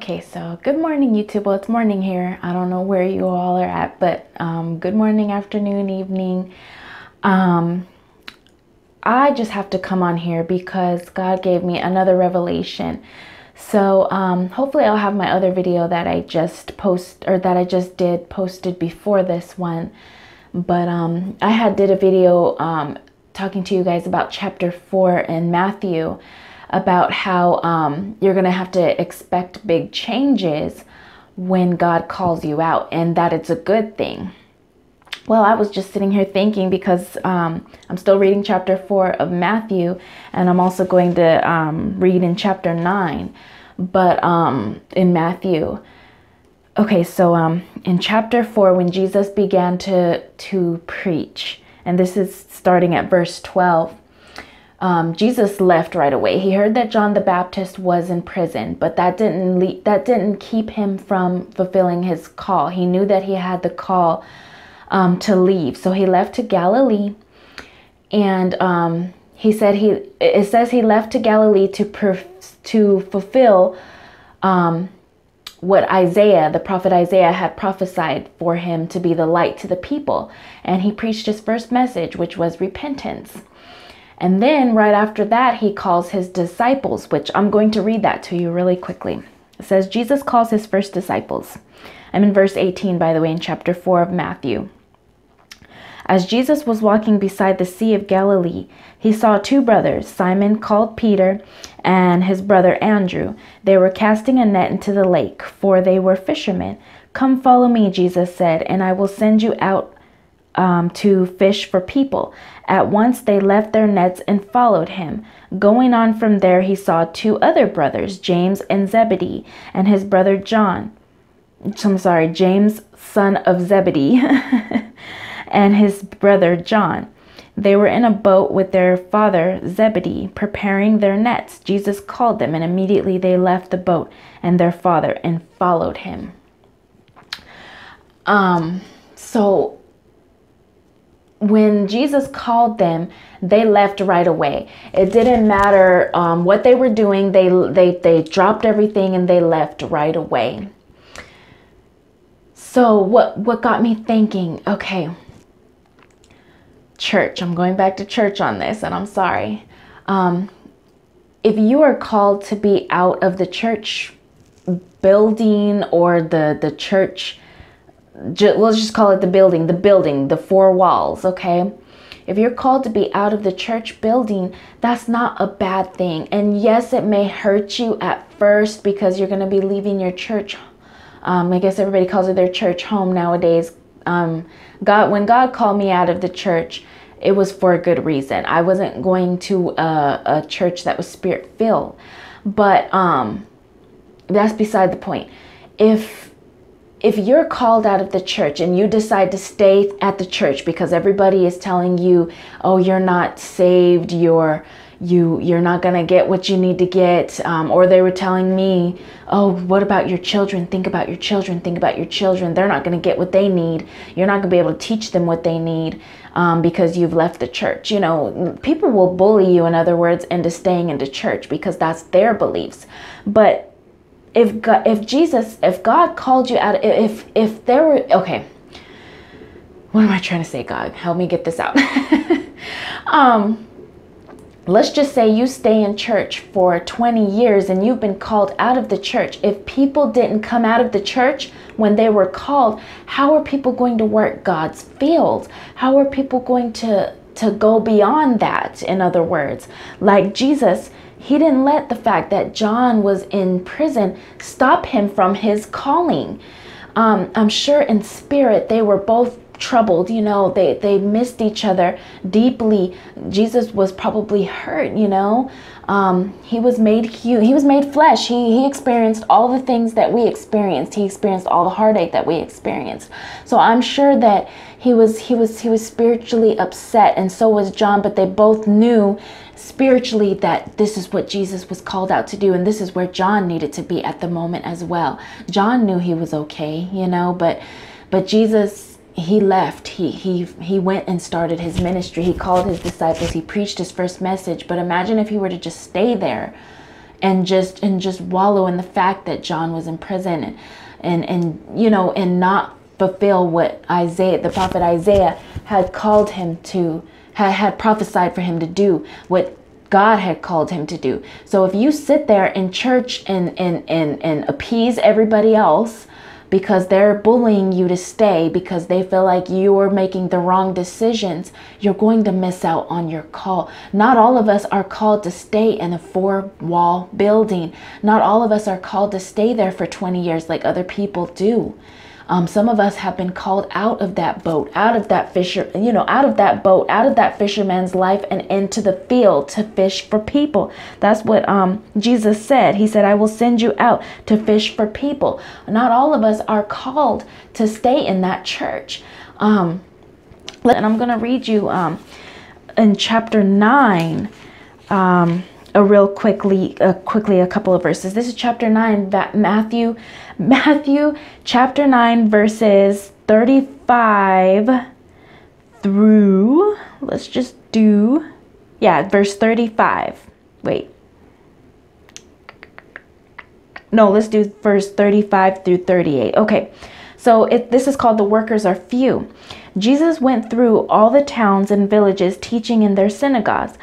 Okay, so good morning, YouTube. Well, it's morning here. I don't know where you all are at, but good morning, afternoon, evening. I just have to come on here because God gave me another revelation. So hopefully I'll have my other video that I just posted before this one. But I did a video talking to you guys about chapter 4 in Matthew, about how you're going to have to expect big changes when God calls you out, and that it's a good thing. Well, I was just sitting here thinking, because I'm still reading chapter 4 of Matthew, and I'm also going to read in chapter 9, but in Matthew. Okay, so in chapter 4, when Jesus began to preach, and this is starting at verse 12, Jesus left right away. He heard that John the Baptist was in prison, but that didn't keep him from fulfilling his call. He knew that he had the call to leave, so he left to Galilee. And it says he left to Galilee to fulfill what the prophet Isaiah had prophesied for him, to be the light to the people. And he preached his first message, which was repentance. And then right after that, he calls his disciples, which I'm going to read that to you really quickly. It says, Jesus calls his first disciples. I'm in verse 18, by the way, in chapter 4 of Matthew. As Jesus was walking beside the Sea of Galilee, he saw two brothers, Simon called Peter and his brother Andrew. They were casting a net into the lake, for they were fishermen. Come follow me, Jesus said, and I will send you out to fish for people. At once they left their nets and followed him. Going on from there, he saw two other brothers, James and Zebedee, and his brother James, son of Zebedee, and his brother John. They were in a boat with their father Zebedee, preparing their nets. Jesus called them, and immediately they left the boat and their father and followed him. So when Jesus called them, they left right away. It didn't matter what they were doing. They dropped everything and they left right away. So what got me thinking, okay, church, I'm going back to church on this, and I'm sorry. If you are called to be out of the church building, or the church, let's just call it the building, the four walls, okay? If you're called to be out of the church building, that's not a bad thing. And yes, it may hurt you at first, because you're going to be leaving your church. I guess everybody calls it their church home nowadays. When God called me out of the church, it was for a good reason. I wasn't going to a church that was spirit-filled. But that's beside the point. If you're called out of the church and you decide to stay at the church because everybody is telling you, oh, you're not saved, you're not going to get what you need to get, or they were telling me, oh, what about your children? Think about your children. Think about your children. They're not going to get what they need. You're not going to be able to teach them what they need because you've left the church. You know, people will bully you, in other words, into staying into church because that's their beliefs. But if God called you out, if there were, okay, what am I trying to say, God? Help me get this out. Let's just say you stay in church for 20 years and you've been called out of the church. If people didn't come out of the church when they were called, how are people going to work God's field? How are people going to go beyond that? In other words, like Jesus, he didn't let the fact that John was in prison stop him from his calling. I'm sure in spirit they were both troubled, you know, they missed each other deeply. Jesus was probably hurt, you know. He was made flesh. He experienced all the things that we experienced. He experienced all the heartache that we experienced. So I'm sure that he was spiritually upset, and so was John, but they both knew spiritually that this is what Jesus was called out to do, and this is where John needed to be at the moment as well. John knew he was okay, you know, but Jesus, he left. He went and started his ministry. He called his disciples. He preached his first message. But imagine if he were to just stay there and just wallow in the fact that John was in prison and not fulfill what the prophet Isaiah had called him to, had prophesied for him to do, what God had called him to do. So if you sit there in church and appease everybody else because they're bullying you to stay because they feel like you're making the wrong decisions, you're going to miss out on your call. Not all of us are called to stay in a 4-wall building. Not all of us are called to stay there for 20 years like other people do. Some of us have been called out of that boat, out of that fisherman's life and into the field to fish for people. That's what Jesus said. He said, I will send you out to fish for people. Not all of us are called to stay in that church. And I'm going to read you in chapter 9, quickly a couple of verses. This is chapter 9, Matthew chapter 9, verses 35 through, verse 35. Let's do verse 35 through 38. Okay, so this is called The Workers Are Few. Jesus went through all the towns and villages, teaching in their synagogues,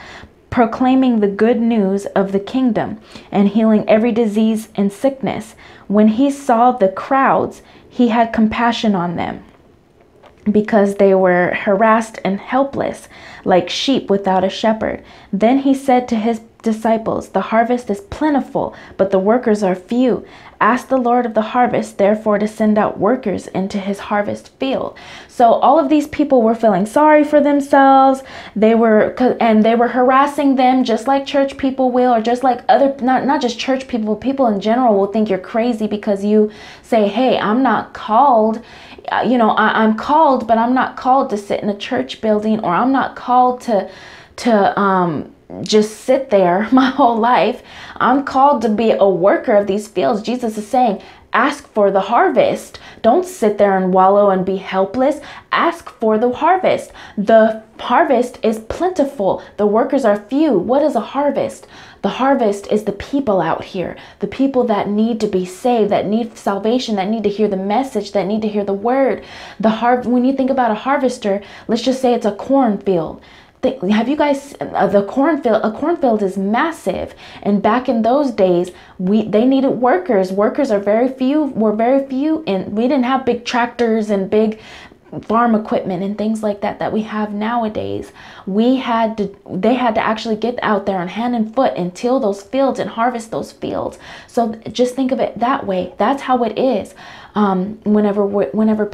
proclaiming the good news of the kingdom and healing every disease and sickness. When he saw the crowds, he had compassion on them because they were harassed and helpless, like sheep without a shepherd. Then he said to his disciples, the harvest is plentiful, but the workers are few. Ask the Lord of the harvest, therefore, to send out workers into his harvest field. So all of these people were feeling sorry for themselves. They were harassing them just like church people will, or just like other, not just church people, people in general will think you're crazy because you say, hey, I'm not called. I'm called, but I'm not called to sit in a church building, or I'm not called to just sit there my whole life. I'm called to be a worker of these fields. Jesus is saying, ask for the harvest. Don't sit there and wallow and be helpless. Ask for the harvest. The harvest is plentiful. The workers are few. What is a harvest? The harvest is the people out here, the people that need to be saved, that need salvation, that need to hear the message, that need to hear the word. When you think about a harvester, let's just say it's a cornfield. Have you guys, a cornfield is massive, and back in those days they needed workers. Workers were very few, and we didn't have big tractors and big farm equipment and things like that we have nowadays. They had to actually get out there on hand and foot and till those fields and harvest those fields. So just think of it that way. That's how it is. Whenever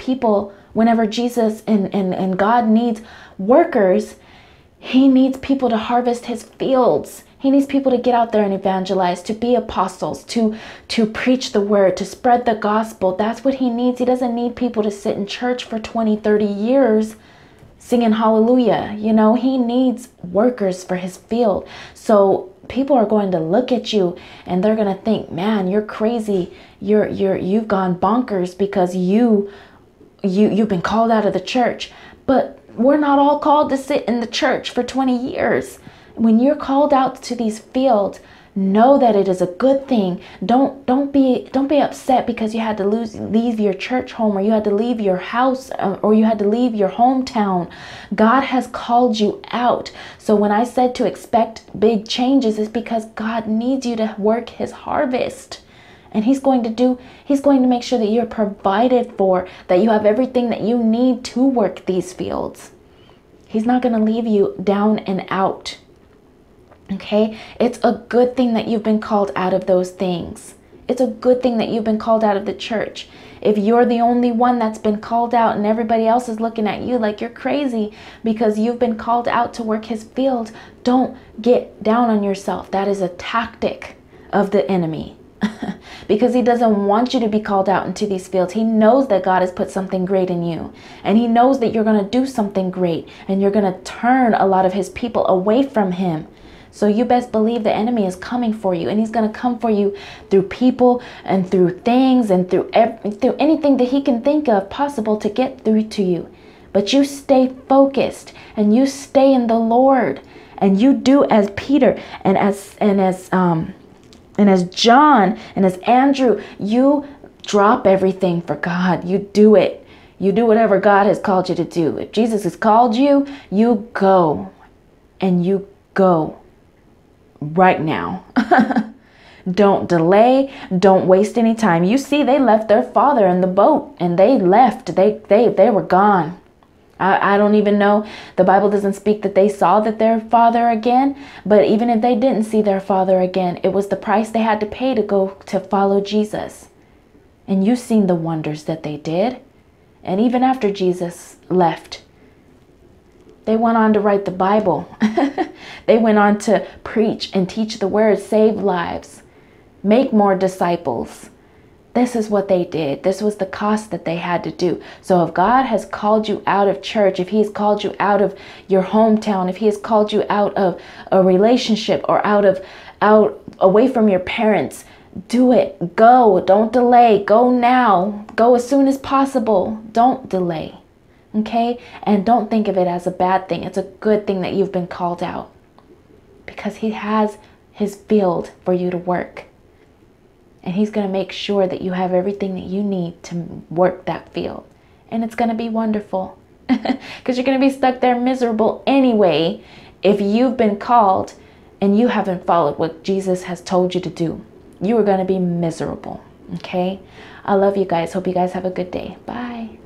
Jesus and God needs workers, he needs people to harvest his fields. He needs people to get out there and evangelize, to be apostles, to preach the word, to spread the gospel. That's what he needs. He doesn't need people to sit in church for 20, 30 years singing hallelujah. He needs workers for his field. So people are going to look at you and they're going to think, man, you're crazy. You've gone bonkers because you've been called out of the church. But we're not all called to sit in the church for 20 years. When you're called out to these fields, know that it is a good thing. Don't be upset because you had to leave your church home, or you had to leave your house, or you had to leave your hometown. God has called you out. So when I said to expect big changes, it's because God needs you to work his harvest. And he's going to make sure that you're provided for, that you have everything that you need to work these fields. He's not going to leave you down and out. Okay? It's a good thing that you've been called out of those things. It's a good thing that you've been called out of the church. If you're the only one that's been called out and everybody else is looking at you like you're crazy because you've been called out to work his field, don't get down on yourself. That is a tactic of the enemy. Because he doesn't want you to be called out into these fields. He knows that God has put something great in you. And he knows that you're going to do something great. And you're going to turn a lot of his people away from him. So you best believe the enemy is coming for you. And he's going to come for you through people and through things and through anything that he can think of possible to get through to you. But you stay focused and you stay in the Lord. And you do as Peter and as And as John and as Andrew, you drop everything for God. You do it. You do whatever God has called you to do. If Jesus has called you, you go. And you go right now. Don't delay. Don't waste any time. You see, they left their father in the boat and they left. They were gone. I don't even know. The Bible doesn't speak that they saw that their father again. But even if they didn't see their father again, it was the price they had to pay to go to follow Jesus. And you've seen the wonders that they did. And even after Jesus left, they went on to write the Bible. They went on to preach and teach the word, save lives, make more disciples. This is what they did. This was the cost that they had to do. So if God has called you out of church, if He's called you out of your hometown, if He has called you out of a relationship or out away from your parents, do it. Go. Don't delay. Go now. Go as soon as possible. Don't delay. Okay? And don't think of it as a bad thing. It's a good thing that you've been called out, because He has His field for you to work. And He's going to make sure that you have everything that you need to work that field. And it's going to be wonderful, because you're going to be stuck there miserable anyway if you've been called and you haven't followed what Jesus has told you to do. You are going to be miserable. Okay? I love you guys. Hope you guys have a good day. Bye.